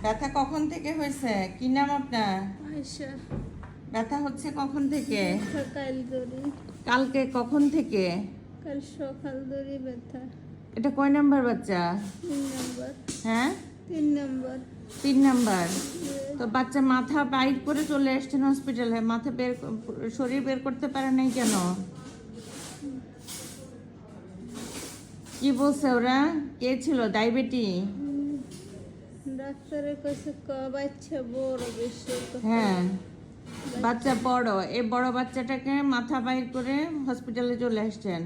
ব্যথা কখন থেকে হয়েছে? কি নাম আপনার? আয়শা। ব্যথা হচ্ছে কখন থেকে? কাল ধরে। কালকে কখন থেকে? কাল সকাল ধরে ব্যথা। এটা কয় নাম্বার বাচ্চা? 3 নাম্বার। হ্যাঁ, 3 নাম্বার। 3 নাম্বার। তো বাচ্চা মাথা বাইর করে চলে এসছেন হসপিটালে, মাথা শরীর বের করতে পারে নাই কেন? কি বলছে ওরা? কে ছিল? ডায়াবেটি? ডাক্তারের কাছে বাচ্চা বড় বেশি। হ্যাঁ, বাচ্চা বড়। এই বড় বাচ্চাটাকে মাথা বাইর করে হসপিটালে চলে আসছেন,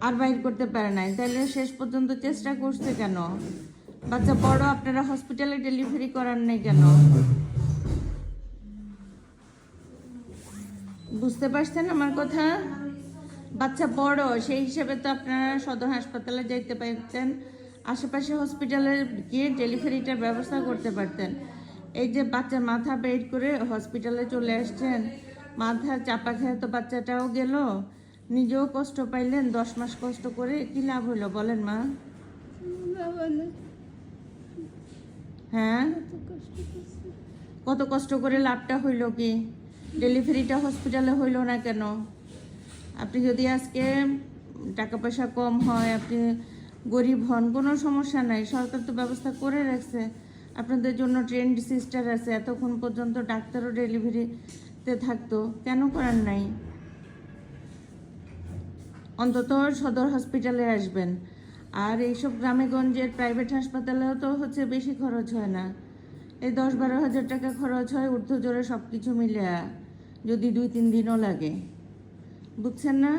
আর বাইর করতে পারে নাই। তাহলে শেষ পর্যন্ত চেষ্টা করছে কেন? বাচ্চা বড়, আপনারা হসপিটালে ডেলিভারি করার নাই কেন? বুঝতে পারছেন আমার কথা? বাচ্চা বড়, সেই হিসেবে তো আপনারা সদর হাসপাতালে যাইতে পারতেন, আশেপাশে হসপিটালে গিয়ে ডেলিভারিটার ব্যবস্থা করতে পারতেন। এই যে বাচ্চা মাথা বের করে হসপিটালে চলে আসছেন, মাথা চাপা খেয়ে তো বাচ্চাটাও গেল, নিজেও কষ্ট পাইলেন। 10 মাস কষ্ট করে কি লাভ হলো বলেন মা? বাবা না, হ্যাঁ, কত কষ্ট করছে। কত কষ্ট করে লাভটা হইল কি? ডেলিভারিটা হসপিটালে হইল না কেন? আপনি যদি আজকে টাকা পয়সা কম হয়, আপনি গরিব হন, কোনো সমস্যা নাই, সরকার তো ব্যবস্থা করে রাখছে। আপনাদের জন্য ট্রেন্ড সিস্টার আছে, এতক্ষণ পর্যন্ত ডাক্তারও ডেলিভারিতে থাকতো, কেন করার নাই? অন্তত সদর হসপিটালে আসবেন। আর এইসব গ্রামে গঞ্জের প্রাইভেট হাসপাতালেও তো হচ্ছে বেশি খরচ হয় না, এই 10-12 হাজার টাকা খরচ হয় ঊর্ধ্বজোরে সব কিছু মিলে, যদি 2-3 দিনও লাগে। বুঝছেন না?